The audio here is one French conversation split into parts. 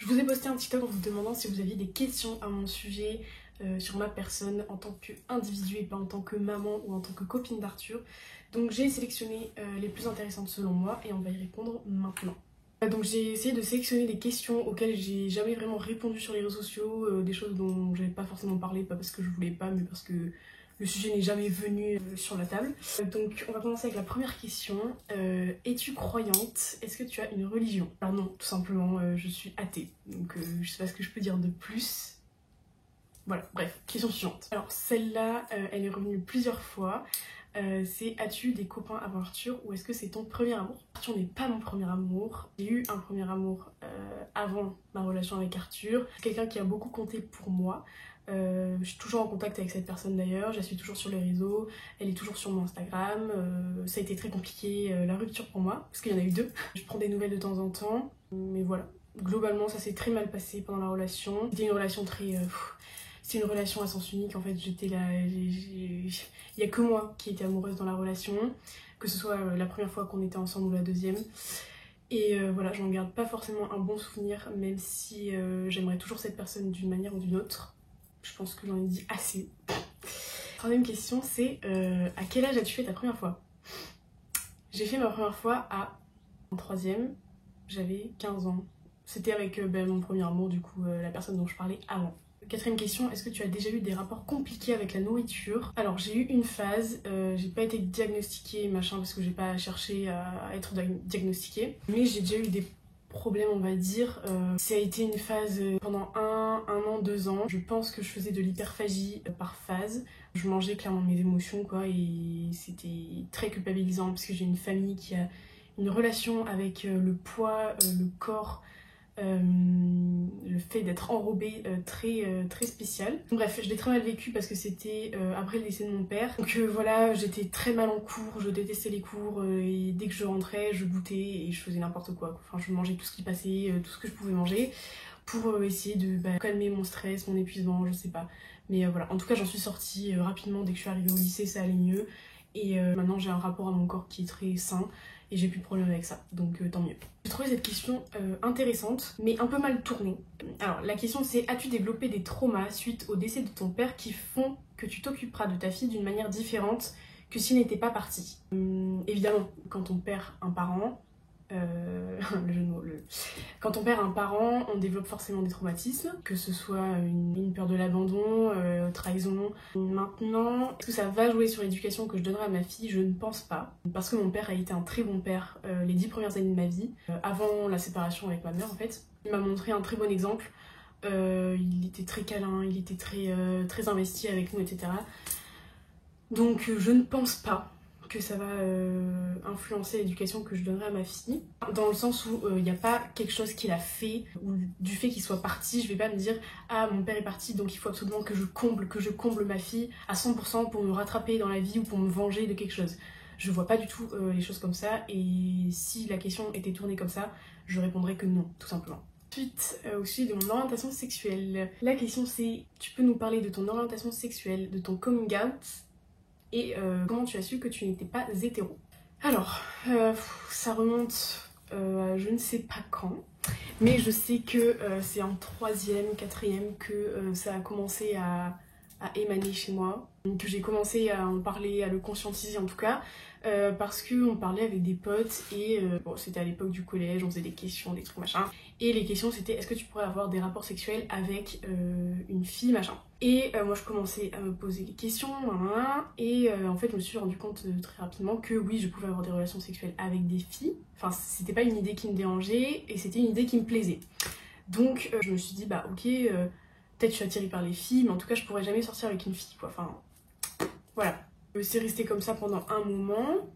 Je vous ai posté un TikTok en vous demandant si vous aviez des questions à mon sujet sur ma personne en tant qu'individu et pas en tant que maman ou en tant que copine d'Arthur. Donc j'ai sélectionné les plus intéressantes selon moi et on va y répondre maintenant. Donc j'ai essayé de sélectionner des questions auxquelles j'ai jamais vraiment répondu sur les réseaux sociaux, des choses dont j'avais pas forcément parlé, pas parce que je voulais pas, mais parce que le sujet n'est jamais venu sur la table. Donc on va commencer avec la première question. Es-tu croyante? Est-ce que tu as une religion? Alors non, tout simplement, je suis athée. Donc je sais pas ce que je peux dire de plus. Voilà, bref, question suivante. Alors celle-là, elle est revenue plusieurs fois. C'est as-tu des copains avant Arthur ou est-ce que c'est ton premier amour? Arthur n'est pas mon premier amour. J'ai eu un premier amour avant ma relation avec Arthur. C'est quelqu'un qui a beaucoup compté pour moi. Je suis toujours en contact avec cette personne d'ailleurs, je la suis toujours sur les réseaux, elle est toujours sur mon Instagram. Ça a été très compliqué la rupture pour moi, parce qu'il y en a eu deux. Je prends des nouvelles de temps en temps, mais voilà. Globalement ça s'est très mal passé pendant la relation. C'était une relation très... C'est une relation à sens unique en fait, j'étais là, il y a que moi qui étais amoureuse dans la relation, que ce soit la première fois qu'on était ensemble ou la deuxième. Et voilà, j'en garde pas forcément un bon souvenir, même si j'aimerais toujours cette personne d'une manière ou d'une autre. Je pense que j'en ai dit assez. Troisième question, c'est à quel âge as-tu fait ta première fois? J'ai fait ma première fois en troisième, j'avais 15 ans. C'était avec mon premier amour, du coup, la personne dont je parlais avant. Quatrième question, est-ce que tu as déjà eu des rapports compliqués avec la nourriture? Alors j'ai eu une phase, j'ai pas été diagnostiquée machin parce que j'ai pas cherché à être diagnostiquée, mais j'ai déjà eu des problèmes on va dire. Ça a été une phase pendant un an, 2 ans. Je pense que je faisais de l'hyperphagie par phase. Je mangeais clairement mes émotions quoi et c'était très culpabilisant parce que j'ai une famille qui a une relation avec le poids, le corps, le fait d'être enrobée très spécial. Bref, je l'ai très mal vécu parce que c'était après le décès de mon père. Donc voilà, j'étais très mal en cours, je détestais les cours et dès que je rentrais, je goûtais et je faisais n'importe quoi. Enfin, je mangeais tout ce qui passait, tout ce que je pouvais manger pour essayer de calmer mon stress, mon épuisement, je sais pas. Mais voilà, en tout cas, j'en suis sortie rapidement dès que je suis arrivée au lycée, ça allait mieux. Et maintenant, j'ai un rapport à mon corps qui est très sain. Et j'ai plus de problème avec ça, donc tant mieux. J'ai trouvé cette question intéressante, mais un peu mal tournée. Alors, la question c'est, as-tu développé des traumas suite au décès de ton père qui font que tu t'occuperas de ta fille d'une manière différente que s'il n'était pas parti? Évidemment, quand on perd un parent, quand on perd un parent, on développe forcément des traumatismes, que ce soit une peur de l'abandon, trahison. Maintenant, est-ce que ça va jouer sur l'éducation que je donnerai à ma fille? Je ne pense pas, parce que mon père a été un très bon père les 10 premières années de ma vie, avant la séparation avec ma mère en fait. Il m'a montré un très bon exemple, il était très câlin, il était très investi avec nous, etc. Donc je ne pense pas que ça va influencer l'éducation que je donnerai à ma fille, dans le sens où il n'y a pas quelque chose qu'il a fait ou du fait qu'il soit parti, je vais pas me dire ah mon père est parti donc il faut absolument que je comble ma fille à 100% pour me rattraper dans la vie ou pour me venger de quelque chose. Je vois pas du tout les choses comme ça et si la question était tournée comme ça, je répondrais que non, tout simplement. Ensuite, au sujet de mon orientation sexuelle, la question c'est, tu peux nous parler de ton orientation sexuelle, de ton coming out et comment tu as su que tu n'étais pas hétéro? Alors, ça remonte à je ne sais pas quand, mais je sais que c'est en troisième, quatrième que ça a commencé à émaner chez moi, que j'ai commencé à en parler, à le conscientiser en tout cas, parce qu'on parlait avec des potes et bon, c'était à l'époque du collège, on faisait des questions, des trucs machin, et les questions c'était est-ce que tu pourrais avoir des rapports sexuels avec une fille machin. Et moi je commençais à me poser des questions, et en fait je me suis rendu compte très rapidement que oui je pouvais avoir des relations sexuelles avec des filles, enfin c'était pas une idée qui me dérangeait et c'était une idée qui me plaisait. Donc je me suis dit bah ok, peut-être je suis attirée par les filles, mais en tout cas je pourrais jamais sortir avec une fille quoi, enfin voilà. C'est resté comme ça pendant un moment.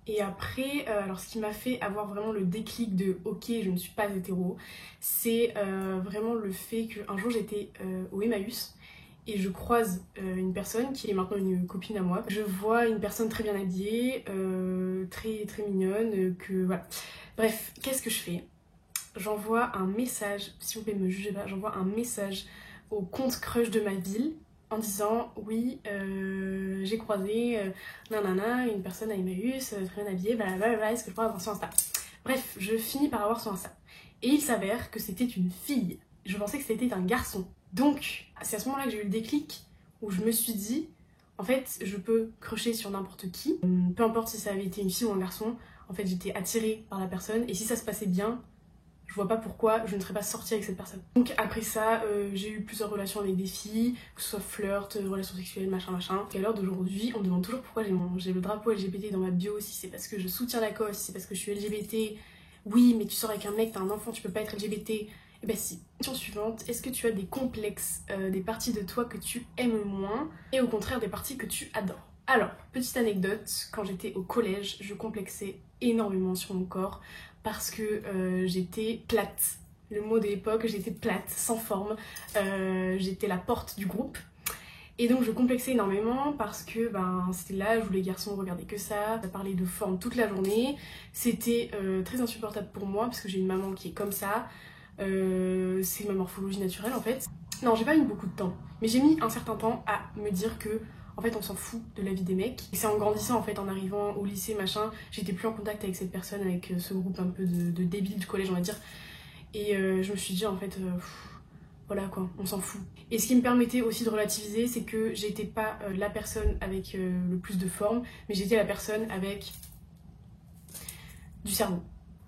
Et après, alors ce qui m'a fait avoir vraiment le déclic de ok je ne suis pas hétéro, c'est vraiment le fait qu'un jour j'étais au Emmaüs et je croise une personne qui est maintenant une copine à moi. Je vois une personne très bien habillée, très mignonne, que voilà. Bref, qu'est-ce que je fais? J'envoie un message, s'il vous plaît me jugez pas, j'envoie un message au compte crush de ma ville en disant oui j'ai croisé nanana une personne à Emmaüs très bien habillée, blablabla, est-ce que je pourrais avoir son Insta? Bref, je finis par avoir son Insta Et il s'avère que c'était une fille. Je pensais que c'était un garçon. Donc, c'est à ce moment-là que j'ai eu le déclic où je me suis dit, en fait, je peux crusher sur n'importe qui. Peu importe si ça avait été une fille ou un garçon, en fait, j'étais attirée par la personne. Et si ça se passait bien, je vois pas pourquoi je ne serais pas sortie avec cette personne. Donc après ça, j'ai eu plusieurs relations avec des filles, que ce soit flirt, relations sexuelles, machin machin. Et à l'heure d'aujourd'hui, on me demande toujours pourquoi j'ai le drapeau LGBT dans ma bio, si c'est parce que je soutiens la cause, si c'est parce que je suis LGBT. Oui, mais tu sors avec un mec, t'as un enfant, tu peux pas être LGBT. Et ben si. Question suivante, est-ce que tu as des complexes, des parties de toi que tu aimes moins, et au contraire des parties que tu adores? Alors, petite anecdote, quand j'étais au collège, je complexais énormément sur mon corps parce que j'étais plate. Le mot de l'époque, j'étais plate, sans forme. J'étais la porte du groupe. Et donc je complexais énormément parce que c'était l'âge où les garçons regardaient que ça parlait de forme toute la journée. C'était très insupportable pour moi parce que j'ai une maman qui est comme ça. C'est ma morphologie naturelle en fait. Non, j'ai pas mis beaucoup de temps, mais j'ai mis un certain temps à me dire que en fait on s'en fout de la vie des mecs. Et c'est en grandissant en fait, en arrivant au lycée machin, j'étais plus en contact avec cette personne, avec ce groupe un peu de débiles du collège on va dire. Et je me suis dit en fait, voilà quoi, on s'en fout. Et ce qui me permettait aussi de relativiser, c'est que j'étais pas la personne avec le plus de forme, mais j'étais la personne avec du cerveau,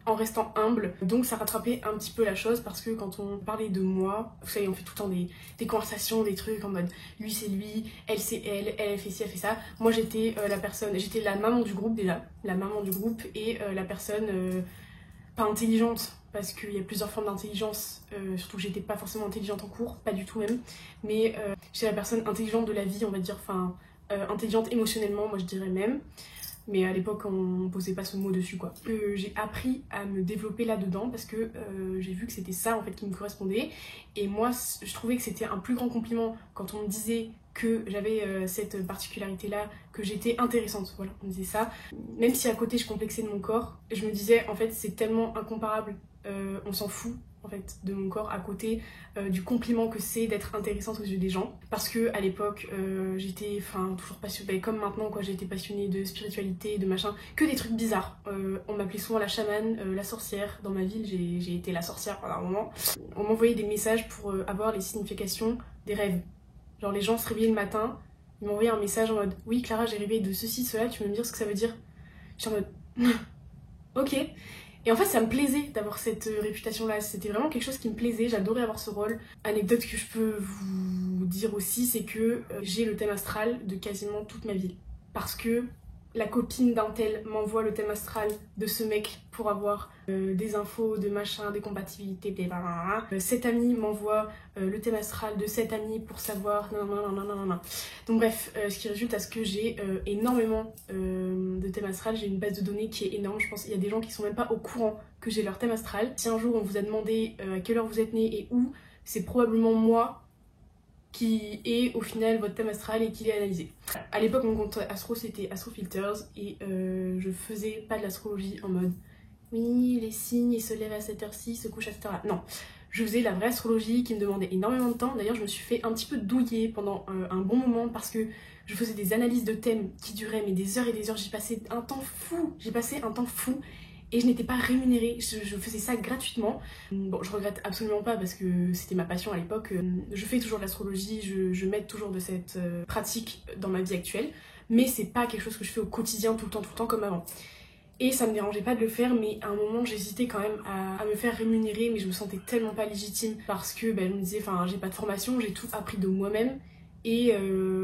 en restant humble. Donc ça rattrapait un petit peu la chose parce que quand on parlait de moi, vous savez on fait tout le temps des conversations, des trucs en mode lui c'est lui, elle c'est elle fait ci, elle fait ça. Moi j'étais la personne, j'étais la maman du groupe déjà, la maman du groupe et la personne pas intelligente parce qu'il y a plusieurs formes d'intelligence, surtout que j'étais pas forcément intelligente en cours, pas du tout même, mais j'étais la personne intelligente de la vie on va dire, enfin intelligente émotionnellement moi je dirais même. Mais à l'époque, on posait pas ce mot dessus quoi. J'ai appris à me développer là-dedans parce que j'ai vu que c'était ça en fait qui me correspondait. Et moi, je trouvais que c'était un plus grand compliment quand on me disait que j'avais cette particularité-là, que j'étais intéressante. Voilà, on me disait ça. Même si à côté je complexais de mon corps, je me disais en fait c'est tellement incomparable, on s'en fout en fait de mon corps à côté du compliment que c'est d'être intéressante aux yeux des gens, parce que à l'époque j'étais toujours passionnée, comme maintenant quoi, j'étais passionnée de spiritualité, de machin, que des trucs bizarres. On m'appelait souvent la chamane, la sorcière. Dans ma ville j'ai été la sorcière pendant un moment. On m'envoyait des messages pour avoir les significations des rêves. Genre les gens se réveillaient le matin, ils m'envoyaient un message en mode oui Clara j'ai rêvé de ceci, cela, tu veux me dire ce que ça veut dire? J'étais en mode ok. Et en fait, ça me plaisait d'avoir cette réputation-là. C'était vraiment quelque chose qui me plaisait. J'adorais avoir ce rôle. Anecdote que je peux vous dire aussi, c'est que j'ai le thème astral de quasiment toute ma vie. Parce que la copine d'un tel m'envoie le thème astral de ce mec pour avoir des infos, de machin, des compatibilités, blablabla. Cet ami m'envoie le thème astral de cet ami pour savoir... Donc bref, ce qui résulte à ce que j'ai énormément de thème astral. J'ai une base de données qui est énorme. Je pense qu'il y a des gens qui sont même pas au courant que j'ai leur thème astral. Si un jour on vous a demandé à quelle heure vous êtes né et où, c'est probablement moi qui est au final votre thème astral et qui l'est analysé. À l'époque mon compte astro c'était Astrofilters et je faisais pas de l'astrologie en mode oui les signes ils se lèvent à cette heure-ci, ils se couchent à cette heure-là. Non, je faisais la vraie astrologie qui me demandait énormément de temps. D'ailleurs je me suis fait un petit peu douiller pendant un bon moment parce que je faisais des analyses de thèmes qui duraient mais des heures et des heures. J'ai passé un temps fou. Et je n'étais pas rémunérée, je faisais ça gratuitement. Bon, je regrette absolument pas parce que c'était ma passion à l'époque. Je fais toujours de l'astrologie, je m'aide toujours de cette pratique dans ma vie actuelle. Mais c'est pas quelque chose que je fais au quotidien tout le temps comme avant. Et ça me dérangeait pas de le faire, mais à un moment j'hésitais quand même à me faire rémunérer, mais je me sentais tellement pas légitime parce que je me disais, j'ai pas de formation, j'ai tout appris de moi-même. Et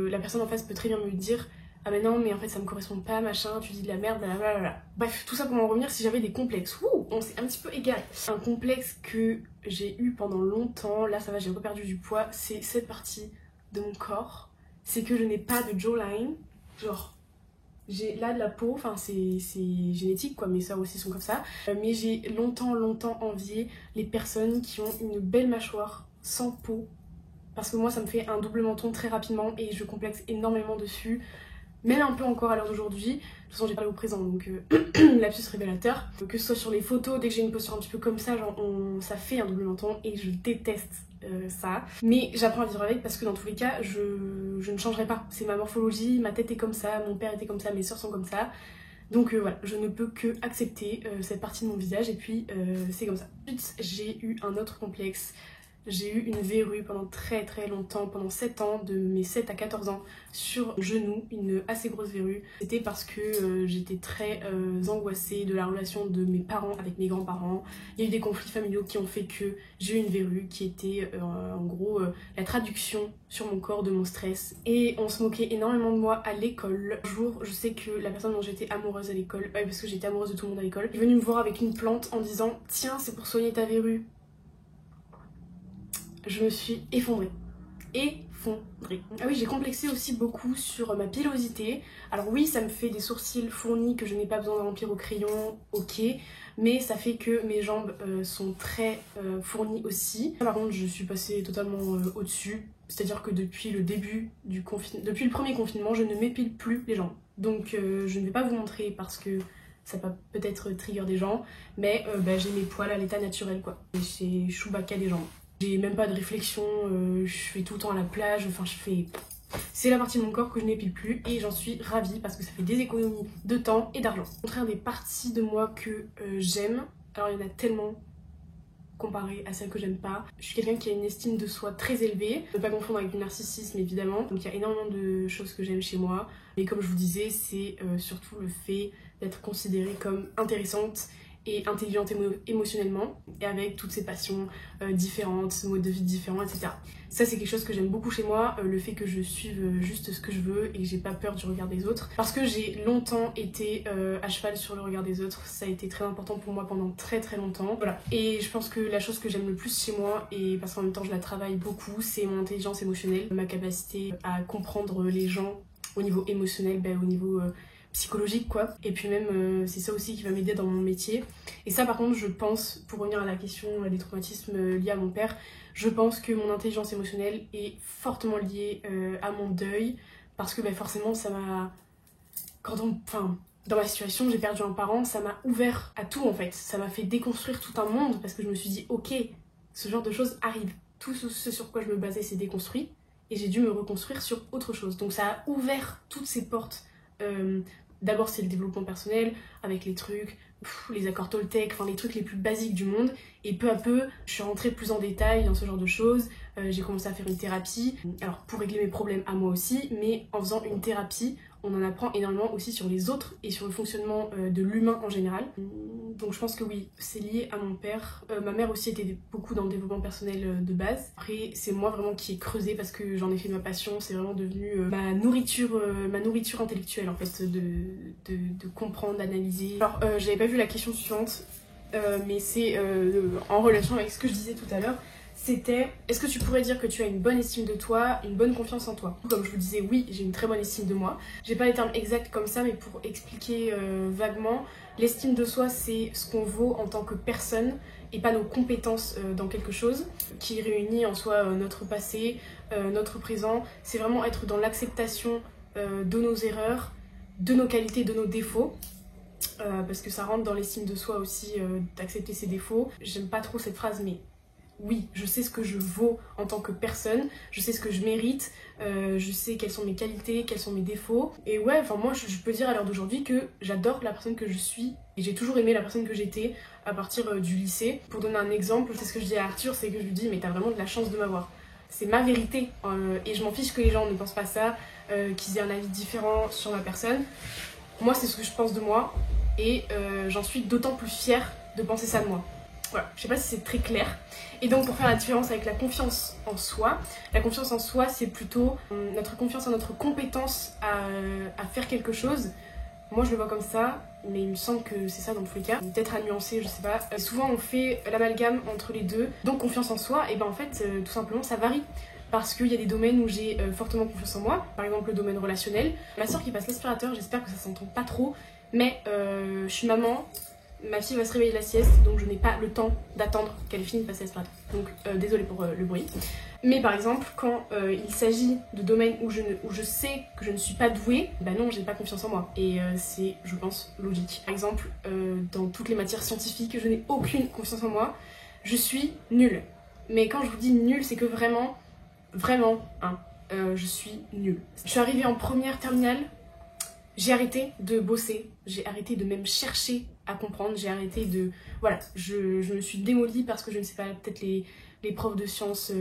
la personne en face peut très bien me dire ah mais non mais en fait ça me correspond pas machin, tu dis de la merde, blablabla. Bref, tout ça pour en revenir, si j'avais des complexes. On s'est un petit peu égaré. Un complexe que j'ai eu pendant longtemps, là ça va j'ai reperdu du poids, c'est cette partie de mon corps, c'est que je n'ai pas de jawline, genre j'ai là de la peau, c'est génétique quoi, mais ça aussi sont comme ça, mais j'ai longtemps envié les personnes qui ont une belle mâchoire sans peau, parce que moi ça me fait un double menton très rapidement et je complexe énormément dessus. Même un peu encore à l'heure d'aujourd'hui. De toute façon j'ai parlé au présent donc lapsus révélateur. Que ce soit sur les photos, dès que j'ai une posture un petit peu comme ça, ça fait un double menton et je déteste ça. Mais j'apprends à vivre avec parce que dans tous les cas je ne changerai pas. C'est ma morphologie, ma tête est comme ça, mon père était comme ça, mes soeurs sont comme ça. Donc voilà, je ne peux que accepter cette partie de mon visage et puis c'est comme ça. Ensuite, j'ai eu un autre complexe. J'ai eu une verrue pendant très longtemps, pendant 7 ans, de mes 7 à 14 ans, sur le genou, une assez grosse verrue. C'était parce que j'étais très angoissée de la relation de mes parents avec mes grands-parents. Il y a eu des conflits familiaux qui ont fait que j'ai eu une verrue qui était en gros la traduction sur mon corps de mon stress. Et on se moquait énormément de moi à l'école. Un jour, je sais que la personne dont j'étais amoureuse à l'école, parce que j'étais amoureuse de tout le monde à l'école, est venue me voir avec une plante en disant « Tiens, c'est pour soigner ta verrue ». Je me suis effondrée. Ah oui, j'ai complexé aussi beaucoup sur ma pilosité. Alors oui, ça me fait des sourcils fournis que je n'ai pas besoin de remplir au crayon, ok. Mais ça fait que mes jambes sont très fournies aussi. Par contre, je suis passée totalement au-dessus. C'est-à-dire que depuis le début depuis le premier confinement, je ne m'épile plus les jambes. Donc je ne vais pas vous montrer parce que ça peut peut-être trigger des gens. Mais j'ai mes poils à l'état naturel quoi. C'est Chewbacca des jambes. J'ai même pas de réflexion, je fais tout le temps à la plage, enfin je fais... C'est la partie de mon corps que je n'épile plus et j'en suis ravie parce que ça fait des économies de temps et d'argent. Au contraire des parties de moi que j'aime, alors il y en a tellement comparé à celles que j'aime pas. Je suis quelqu'un qui a une estime de soi très élevée, ne pas confondre avec du narcissisme évidemment, donc il y a énormément de choses que j'aime chez moi. Mais comme je vous disais, c'est surtout le fait d'être considérée comme intéressante et intelligente émotionnellement et avec toutes ces passions différentes, modes de vie différents, etc. Ça c'est quelque chose que j'aime beaucoup chez moi, le fait que je suive juste ce que je veux et que j'ai pas peur du regard des autres. Parce que j'ai longtemps été à cheval sur le regard des autres, ça a été très important pour moi pendant très longtemps. Voilà. Et je pense que la chose que j'aime le plus chez moi, et parce qu'en même temps je la travaille beaucoup, c'est mon intelligence émotionnelle, ma capacité à comprendre les gens au niveau émotionnel, au niveau psychologique quoi, et puis même c'est ça aussi qui va m'aider dans mon métier. Et ça par contre je pense, pour revenir à la question des traumatismes liés à mon père, je pense que mon intelligence émotionnelle est fortement liée à mon deuil, parce que forcément ça m'a... dans ma situation, j'ai perdu un parent, ça m'a ouvert à tout en fait, ça m'a fait déconstruire tout un monde, parce que je me suis dit ok, ce genre de choses arrive, tout ce sur quoi je me basais s'est déconstruit, et j'ai dû me reconstruire sur autre chose, donc ça a ouvert toutes ces portes. D'abord c'est le développement personnel avec les trucs, les accords Toltec, enfin les trucs les plus basiques du monde, et peu à peu je suis rentrée plus en détail dans ce genre de choses. J'ai commencé à faire une thérapie, alors pour régler mes problèmes à moi aussi, mais en faisant une thérapie on en apprend énormément aussi sur les autres et sur le fonctionnement de l'humain en général. Donc je pense que oui, c'est lié à mon père. Ma mère aussi était beaucoup dans le développement personnel de base. Après c'est moi vraiment qui ai creusé parce que j'en ai fait ma passion, c'est vraiment devenu ma nourriture intellectuelle en fait, de comprendre, d'analyser. Alors j'avais pas vu la question suivante, mais c'est en relation avec ce que je disais tout à l'heure. C'était, est-ce que tu pourrais dire que tu as une bonne estime de toi, une bonne confiance en toi? Comme je vous disais, oui, j'ai une très bonne estime de moi. J'ai pas les termes exacts comme ça, mais pour expliquer vaguement, l'estime de soi, c'est ce qu'on vaut en tant que personne et pas nos compétences dans quelque chose, qui réunit en soi notre passé, notre présent. C'est vraiment être dans l'acceptation de nos erreurs, de nos qualités, de nos défauts. Parce que ça rentre dans l'estime de soi aussi, d'accepter ses défauts. J'aime pas trop cette phrase, mais... oui, je sais ce que je vaux en tant que personne, je sais ce que je mérite, je sais quelles sont mes qualités, quels sont mes défauts. Et ouais, enfin moi je peux dire à l'heure d'aujourd'hui que j'adore la personne que je suis et j'ai toujours aimé la personne que j'étais à partir du lycée. Pour donner un exemple, c'est ce que je dis à Arthur, c'est que je lui dis mais t'as vraiment de la chance de m'avoir. C'est ma vérité et je m'en fiche que les gens ne pensent pas ça, qu'ils aient un avis différent sur ma personne. Moi c'est ce que je pense de moi et j'en suis d'autant plus fière de penser ça de moi. Voilà, je sais pas si c'est très clair. Et donc pour faire la différence avec la confiance en soi, la confiance en soi c'est plutôt notre confiance en notre compétence à faire quelque chose. Moi je le vois comme ça, mais il me semble que c'est ça dans tous les cas. Peut-être à nuancer, je sais pas. Souvent on fait l'amalgame entre les deux. Donc confiance en soi, et ben en fait tout simplement ça varie. Parce qu'il y a des domaines où j'ai fortement confiance en moi, par exemple le domaine relationnel. Ma soeur qui passe l'aspirateur, j'espère que ça s'entend pas trop, mais je suis maman. Ma fille va se réveiller de la sieste, donc je n'ai pas le temps d'attendre qu'elle finisse de passer l'aspirateur. Donc désolée pour le bruit. Mais par exemple, quand il s'agit de domaines où je sais que je ne suis pas douée, bah non, j'ai pas confiance en moi. Et c'est, je pense, logique. Par exemple, dans toutes les matières scientifiques, je n'ai aucune confiance en moi. Je suis nulle. Mais quand je vous dis nulle, c'est que vraiment, je suis nulle. Je suis arrivée en première terminale, j'ai arrêté de bosser, j'ai arrêté de même chercher à comprendre, j'ai arrêté de... Voilà, je me suis démolie parce que je ne sais pas, peut-être les profs de sciences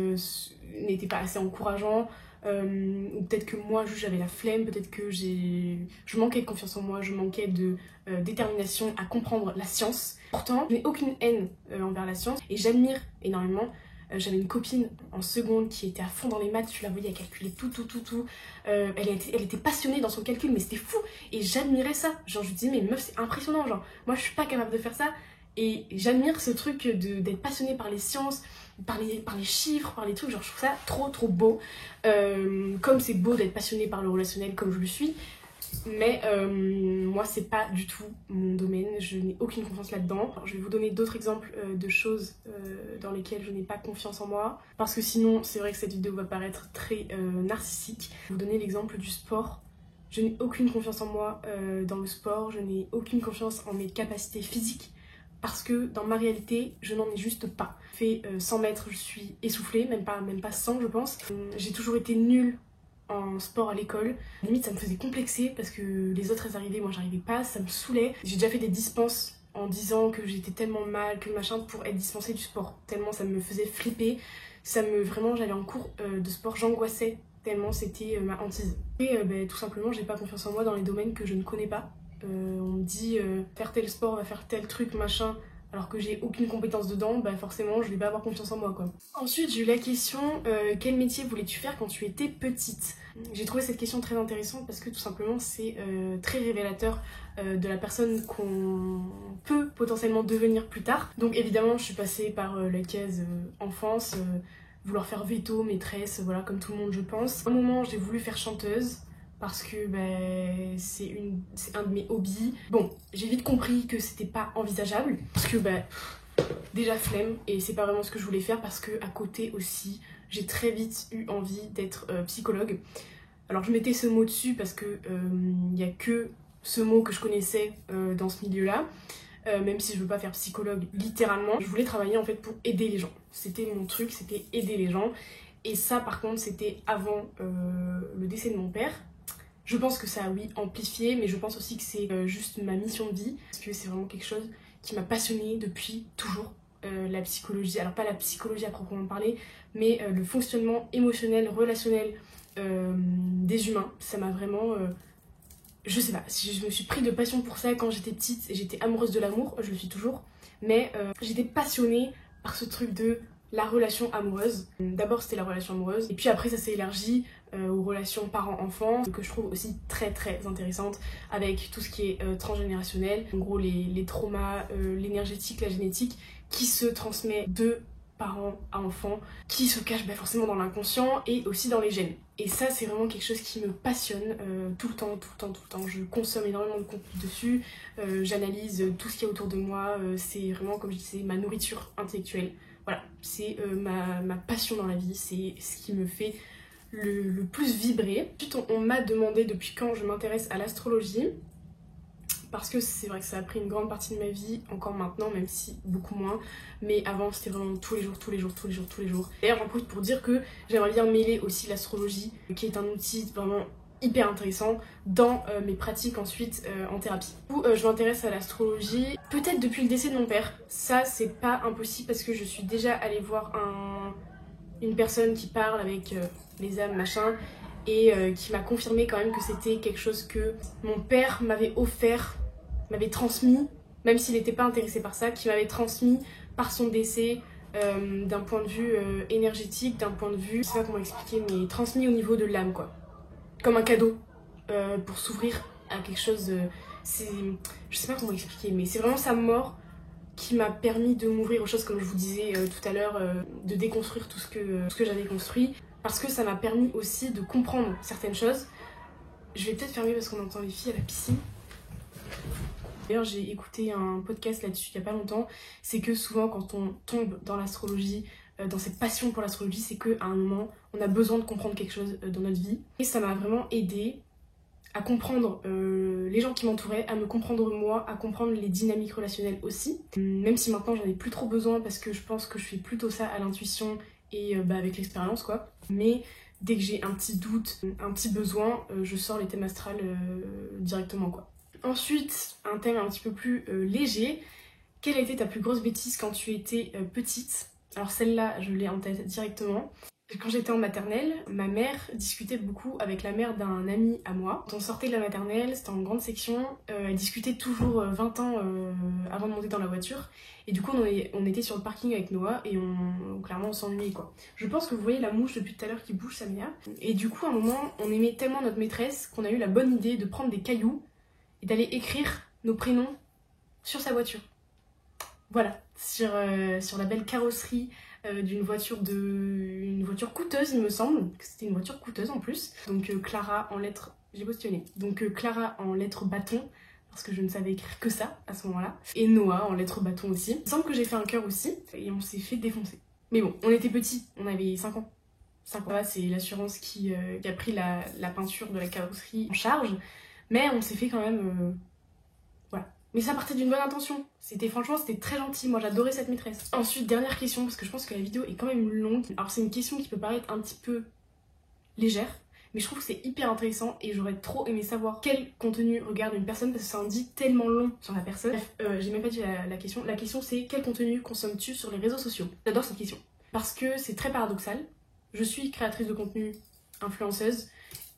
n'étaient pas assez encourageants, ou peut-être que moi juste j'avais la flemme, peut-être que je manquais de confiance en moi, je manquais de détermination à comprendre la science. Pourtant, je n'ai aucune haine envers la science et j'admire énormément. J'avais une copine en seconde qui était à fond dans les maths, tu la voyais, elle calculait tout. Elle était passionnée dans son calcul, mais c'était fou. Et j'admirais ça. Genre, je me disais, mais meuf, c'est impressionnant. Genre, moi, je suis pas capable de faire ça. Et j'admire ce truc d'être passionnée par les sciences, par les chiffres, par les trucs. Genre, je trouve ça trop beau. Comme c'est beau d'être passionnée par le relationnel, comme je le suis. Mais moi c'est pas du tout mon domaine, je n'ai aucune confiance là-dedans. Je vais vous donner d'autres exemples de choses dans lesquelles je n'ai pas confiance en moi, parce que sinon c'est vrai que cette vidéo va paraître très narcissique. Je vais vous donner l'exemple du sport. Je n'ai aucune confiance en moi dans le sport, je n'ai aucune confiance en mes capacités physiques, parce que dans ma réalité, je n'en ai juste pas. Je fais 100 mètres, je suis essoufflée, même pas 100 je pense. J'ai toujours été nulle en sport à l'école. Limite ça me faisait complexer parce que les autres elles arrivaient, moi j'arrivais pas, ça me saoulait. J'ai déjà fait des dispenses en disant que j'étais tellement mal, que machin, pour être dispensée du sport. Tellement ça me faisait flipper, vraiment j'allais en cours de sport, j'angoissais tellement c'était ma hantise. Et tout simplement j'ai pas confiance en moi dans les domaines que je ne connais pas. On me dit faire tel sport, va faire tel truc, machin, alors que j'ai aucune compétence dedans, bah forcément je vais pas avoir confiance en moi quoi. Ensuite j'ai eu la question quel métier voulais-tu faire quand tu étais petite? J'ai trouvé cette question très intéressante parce que tout simplement c'est très révélateur de la personne qu'on peut potentiellement devenir plus tard. Donc évidemment je suis passée par la case enfance, vouloir faire veto, maîtresse, voilà comme tout le monde je pense. À un moment j'ai voulu faire chanteuse, parce que c'est un de mes hobbies. Bon, j'ai vite compris que c'était pas envisageable, parce que déjà flemme, et c'est pas vraiment ce que je voulais faire, parce que à côté aussi, j'ai très vite eu envie d'être psychologue. Alors je mettais ce mot dessus parce que y a que ce mot que je connaissais dans ce milieu-là, même si je veux pas faire psychologue littéralement. Je voulais travailler en fait pour aider les gens. C'était mon truc, c'était aider les gens. Et ça par contre c'était avant le décès de mon père. Je pense que ça a oui amplifié, mais je pense aussi que c'est juste ma mission de vie, parce que c'est vraiment quelque chose qui m'a passionnée depuis toujours, la psychologie. Alors pas la psychologie à proprement parler, mais le fonctionnement émotionnel, relationnel des humains. Ça m'a vraiment... je sais pas, je me suis pris de passion pour ça quand j'étais petite, j'étais amoureuse de l'amour, je le suis toujours, mais j'étais passionnée par ce truc de la relation amoureuse. D'abord c'était la relation amoureuse, et puis après ça s'est élargi aux relations parents-enfants, que je trouve aussi très intéressantes, avec tout ce qui est transgénérationnel, en gros les traumas, l'énergétique, la génétique, qui se transmet de parents à enfants, qui se cache forcément dans l'inconscient et aussi dans les gènes. Et ça c'est vraiment quelque chose qui me passionne tout le temps. Je consomme énormément de contenu dessus, j'analyse tout ce qu'il y a autour de moi, c'est vraiment comme je disais ma nourriture intellectuelle. Voilà, c'est ma passion dans la vie, c'est ce qui me fait le plus vibrer. Ensuite on m'a demandé depuis quand je m'intéresse à l'astrologie, parce que c'est vrai que ça a pris une grande partie de ma vie, encore maintenant, même si beaucoup moins, mais avant c'était vraiment tous les jours. D'ailleurs j'en profite pour dire que j'aimerais bien mêler aussi l'astrologie, qui est un outil vraiment hyper intéressant dans mes pratiques ensuite en thérapie. Du coup, je m'intéresse à l'astrologie, peut-être depuis le décès de mon père. Ça c'est pas impossible parce que je suis déjà allée voir une personne qui parle avec les âmes machin, et qui m'a confirmé quand même que c'était quelque chose que mon père m'avait offert, m'avait transmis, même s'il n'était pas intéressé par ça, qui m'avait transmis par son décès, d'un point de vue énergétique, d'un point de vue, je sais pas comment expliquer, mais transmis au niveau de l'âme quoi, comme un cadeau pour s'ouvrir à quelque chose, je sais pas comment expliquer, mais c'est vraiment sa mort qui m'a permis de m'ouvrir aux choses, comme je vous disais tout à l'heure, de déconstruire tout ce que j'avais construit, parce que ça m'a permis aussi de comprendre certaines choses. Je vais peut-être fermer parce qu'on entend les filles à la piscine. D'ailleurs j'ai écouté un podcast là-dessus il y a pas longtemps, c'est que souvent quand on tombe dans l'astrologie, dans cette passion pour l'astrologie, c'est qu'à un moment on a besoin de comprendre quelque chose dans notre vie. Et ça m'a vraiment aidée à comprendre les gens qui m'entouraient, à me comprendre moi, à comprendre les dynamiques relationnelles aussi. Même si maintenant j'en ai plus trop besoin parce que je pense que je fais plutôt ça à l'intuition et avec l'expérience quoi. Mais dès que j'ai un petit doute, un petit besoin, je sors les thèmes astrales directement quoi. Ensuite, un thème un petit peu plus léger. Quelle a été ta plus grosse bêtise quand tu étais petite? Alors celle-là, je l'ai en tête directement. Quand j'étais en maternelle, ma mère discutait beaucoup avec la mère d'un ami à moi. Quand on sortait de la maternelle, c'était en grande section, elle discutait toujours 20 ans avant de monter dans la voiture. Et du coup, on était sur le parking avec Noah et clairement on s'ennuyait quoi. Je pense que vous voyez la mouche depuis tout à l'heure qui bouge, ça m'énerve. Et du coup, à un moment, on aimait tellement notre maîtresse qu'on a eu la bonne idée de prendre des cailloux et d'aller écrire nos prénoms sur sa voiture. Voilà, sur la belle carrosserie d'une voiture une voiture coûteuse il me semble, que c'était une voiture coûteuse en plus. Donc Clara en lettres, j'ai postillonné, donc Clara en lettres bâton, parce que je ne savais écrire que ça à ce moment-là, et Noah en lettres bâton aussi. Il me semble que j'ai fait un cœur aussi, et on s'est fait défoncer. Mais bon, on était petits, on avait 5 ans. 5 ans, c'est l'assurance qui a pris la peinture de la carrosserie en charge, mais on s'est fait quand même... voilà. Mais ça partait d'une bonne intention. Franchement, c'était très gentil. Moi, j'adorais cette maîtresse. Ensuite, dernière question, parce que je pense que la vidéo est quand même longue. Alors, c'est une question qui peut paraître un petit peu légère, mais je trouve que c'est hyper intéressant et j'aurais trop aimé savoir quel contenu regarde une personne parce que ça en dit tellement long sur la personne. Bref, j'ai même pas dit la question. La question, c'est quel contenu consommes-tu sur les réseaux sociaux? J'adore cette question parce que c'est très paradoxal. Je suis créatrice de contenu, influenceuse,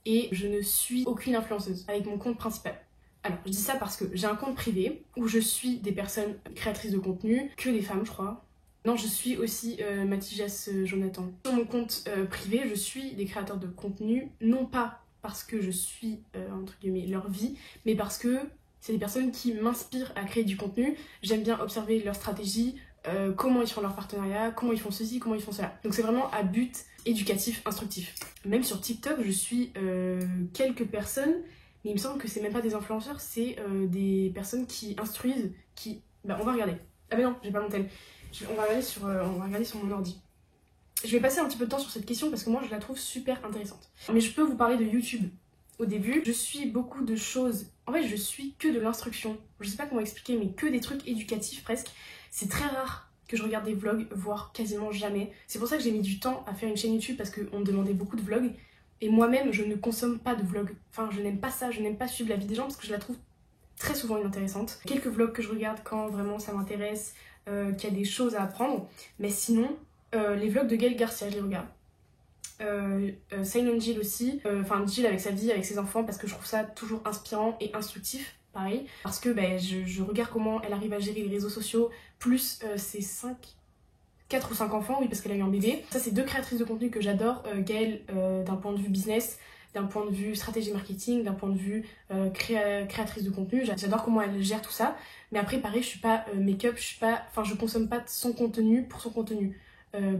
et je ne suis aucune influenceuse avec mon compte principal. Alors, je dis ça parce que j'ai un compte privé où je suis des personnes créatrices de contenu, que des femmes, je crois. Non, je suis aussi Mathias Jonathan. Sur mon compte privé, je suis des créateurs de contenu, non pas parce que je suis, entre guillemets, leur vie, mais parce que c'est des personnes qui m'inspirent à créer du contenu. J'aime bien observer leur stratégie, comment ils font leur partenariat, comment ils font ceci, comment ils font cela. Donc c'est vraiment à but éducatif, instructif. Même sur TikTok, je suis quelques personnes, mais il me semble que c'est même pas des influenceurs, c'est des personnes qui instruisent, qui... Bah on va regarder. Ah mais non, j'ai pas mon tel. On va regarder sur mon ordi. Je vais passer un petit peu de temps sur cette question parce que moi je la trouve super intéressante. Mais je peux vous parler de YouTube. Au début, je suis beaucoup de choses. En fait, je suis que de l'instruction. Je sais pas comment expliquer, mais que des trucs éducatifs presque. C'est très rare que je regarde des vlogs, voire quasiment jamais. C'est pour ça que j'ai mis du temps à faire une chaîne YouTube parce qu'on me demandait beaucoup de vlogs. Et moi-même, je ne consomme pas de vlogs. Enfin, je n'aime pas ça, je n'aime pas suivre la vie des gens parce que je la trouve très souvent inintéressante. Quelques vlogs que je regarde quand vraiment ça m'intéresse, qu'il y a des choses à apprendre. Mais sinon, les vlogs de Gaël Garcia, je les regarde. Silent Jill aussi, enfin Jill avec sa vie, avec ses enfants, parce que je trouve ça toujours inspirant et instructif, pareil. Parce que je regarde comment elle arrive à gérer les réseaux sociaux, plus ses 4 ou 5 enfants, oui, parce qu'elle a eu un bébé. Ça, c'est 2 créatrices de contenu que j'adore. Gaëlle, d'un point de vue business, d'un point de vue stratégie marketing, d'un point de vue créatrice de contenu. J'adore comment elle gère tout ça. Mais après, pareil, je suis pas make-up, je consomme pas son contenu pour son contenu.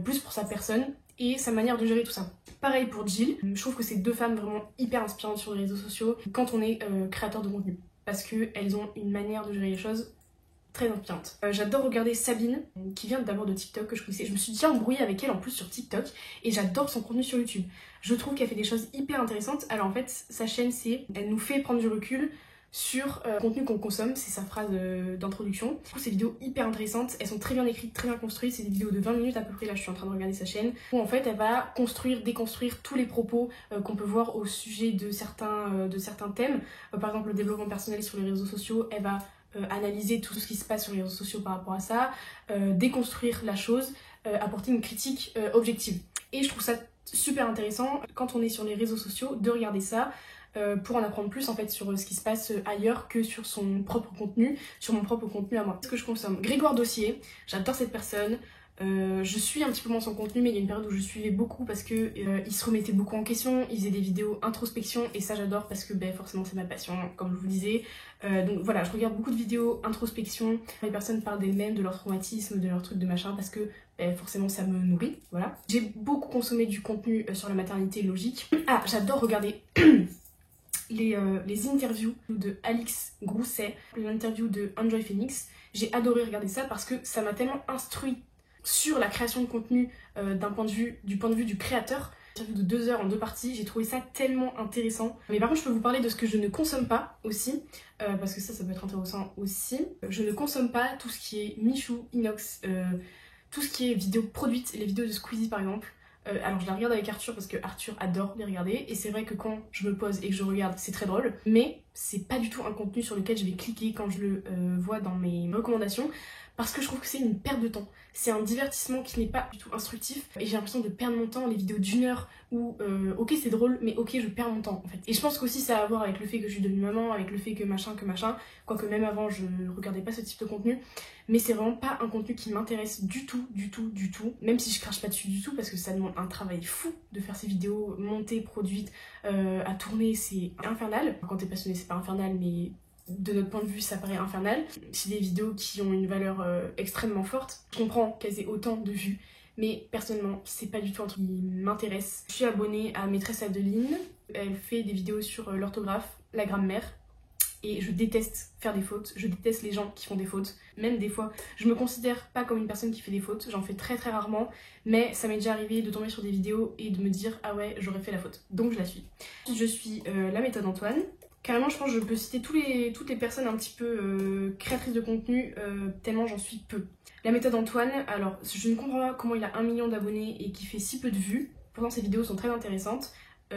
Plus pour sa personne et sa manière de gérer tout ça. Pareil pour Jill. Je trouve que c'est 2 femmes vraiment hyper inspirantes sur les réseaux sociaux quand on est créateur de contenu. Parce qu'elles ont une manière de gérer les choses très inspirante. J'adore regarder Sabine, qui vient d'abord de TikTok, que je connaissais. Je me suis déjà embrouillée avec elle en plus sur TikTok, et j'adore son contenu sur YouTube. Je trouve qu'elle fait des choses hyper intéressantes. Alors en fait, sa chaîne, elle nous fait prendre du recul sur le contenu qu'on consomme, c'est sa phrase d'introduction. Je trouve ces vidéos hyper intéressantes, elles sont très bien écrites, très bien construites, c'est des vidéos de 20 minutes à peu près, là je suis en train de regarder sa chaîne, où en fait elle va construire, déconstruire tous les propos qu'on peut voir au sujet de certains thèmes. Par exemple le développement personnel sur les réseaux sociaux, elle va analyser tout ce qui se passe sur les réseaux sociaux par rapport à ça, déconstruire la chose, apporter une critique objective. Et je trouve ça super intéressant quand on est sur les réseaux sociaux de regarder ça, pour en apprendre plus en fait sur ce qui se passe ailleurs que sur son propre contenu, sur mon propre contenu à moi. Ce que je consomme, Grégoire Dossier, j'adore cette personne. Je suis un petit peu moins son contenu, mais il y a une période où je suivais beaucoup parce que il se remettait beaucoup en question, il faisait des vidéos introspection et ça j'adore parce que forcément c'est ma passion, comme je vous disais. Donc voilà, je regarde beaucoup de vidéos introspection, les personnes parlent d'elles-mêmes, de leur traumatisme, de leurs trucs de machin parce que forcément ça me nourrit, voilà. J'ai beaucoup consommé du contenu sur la maternité logique. Ah, j'adore regarder les interviews de Alix Grousset, l'interview de Enjoy Phoenix. J'ai adoré regarder ça parce que ça m'a tellement instruit sur la création de contenu du point de vue du créateur. Interview de 2 heures en 2 parties, j'ai trouvé ça tellement intéressant. Mais par contre je peux vous parler de ce que je ne consomme pas aussi, parce que ça peut être intéressant aussi. Je ne consomme pas tout ce qui est Michou, inox, tout ce qui est vidéos produites, les vidéos de Squeezie par exemple. Alors je la regarde avec Arthur parce que Arthur adore les regarder et c'est vrai que quand je me pose et que je regarde c'est très drôle, mais c'est pas du tout un contenu sur lequel je vais cliquer quand je le vois dans mes recommandations parce que je trouve que c'est une perte de temps. C'est un divertissement qui n'est pas du tout instructif et j'ai l'impression de perdre mon temps. Les vidéos d'1 heure où ok c'est drôle mais ok je perds mon temps en fait. Et je pense qu'aussi ça a à voir avec le fait que je suis devenue maman, avec le fait que machin, quoique même avant je regardais pas ce type de contenu, mais c'est vraiment pas un contenu qui m'intéresse du tout, même si je crache pas dessus du tout parce que ça demande un travail fou de faire ces vidéos montées, produites, à tourner, c'est infernal. Quand t'es passionné c'est pas infernal mais de notre point de vue ça paraît infernal. C'est des vidéos qui ont une valeur extrêmement forte. Je comprends qu'elles aient autant de vues, mais personnellement c'est pas du tout un truc qui m'intéresse. Je suis abonnée à Maîtresse Adeline, elle fait des vidéos sur l'orthographe, la grammaire, et je déteste faire des fautes, je déteste les gens qui font des fautes. Même des fois, je me considère pas comme une personne qui fait des fautes, j'en fais très rarement, mais ça m'est déjà arrivé de tomber sur des vidéos et de me dire ah ouais j'aurais fait la faute, donc je la suis. Je suis la méthode Antoine. Carrément, je pense que je peux citer toutes les personnes un petit peu créatrices de contenu, tellement j'en suis peu. La méthode Antoine, alors je ne comprends pas comment il a 1 million d'abonnés et qu'il fait si peu de vues. Pourtant ses vidéos sont très intéressantes,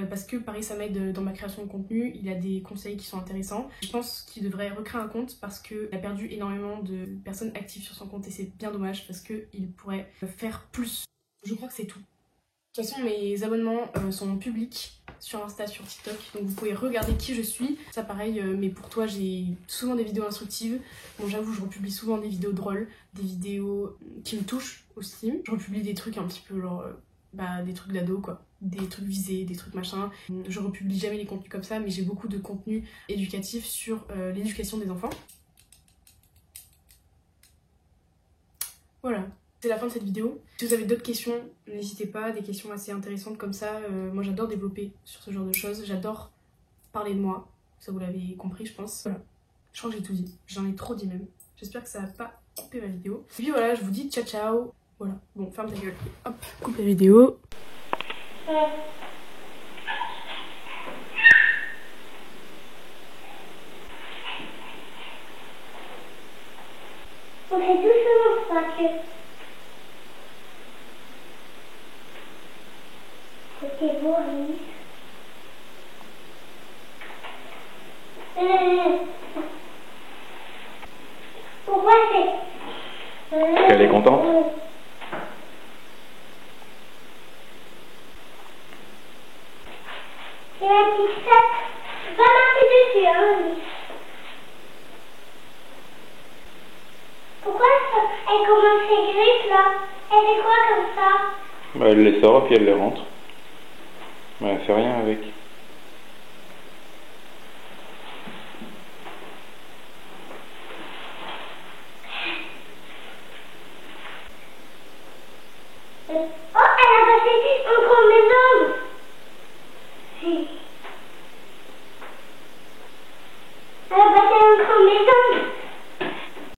parce que pareil ça m'aide dans ma création de contenu, il a des conseils qui sont intéressants. Je pense qu'il devrait recréer un compte parce qu'il a perdu énormément de personnes actives sur son compte et c'est bien dommage parce qu'il pourrait faire plus. Je crois que c'est tout. De toute façon, mes abonnements sont publics sur Insta, sur TikTok, donc vous pouvez regarder qui je suis. Ça pareil, mais pour toi, j'ai souvent des vidéos instructives. Bon, j'avoue, je republie souvent des vidéos drôles, des vidéos qui me touchent aussi. Je republie des trucs un petit peu genre, des trucs d'ado quoi. Des trucs visés, des trucs machin. Je republie jamais les contenus comme ça, mais j'ai beaucoup de contenus éducatifs sur l'éducation des enfants. Voilà. C'est la fin de cette vidéo. Si vous avez d'autres questions, n'hésitez pas, des questions assez intéressantes comme ça. Moi j'adore développer sur ce genre de choses, j'adore parler de moi, ça vous l'avez compris je pense. Voilà. Je crois que j'ai tout dit, j'en ai trop dit même. J'espère que ça va pas couper ma vidéo. Et puis voilà, je vous dis ciao ciao. Voilà, bon ferme ta gueule. Hop, coupe la vidéo. On fait doucement parce que c'était Boris. Pourquoi c'est... Elle est contente. C'est la petite chatte. Va marcher dessus, hein. Pourquoi elle commence ses griffes là? Elle fait quoi comme ça? Elle les sort et puis elle les rentre. Mais elle fait rien avec. Oh, elle a passé encore mes jambes. Si. Elle a passé encore mes jambes.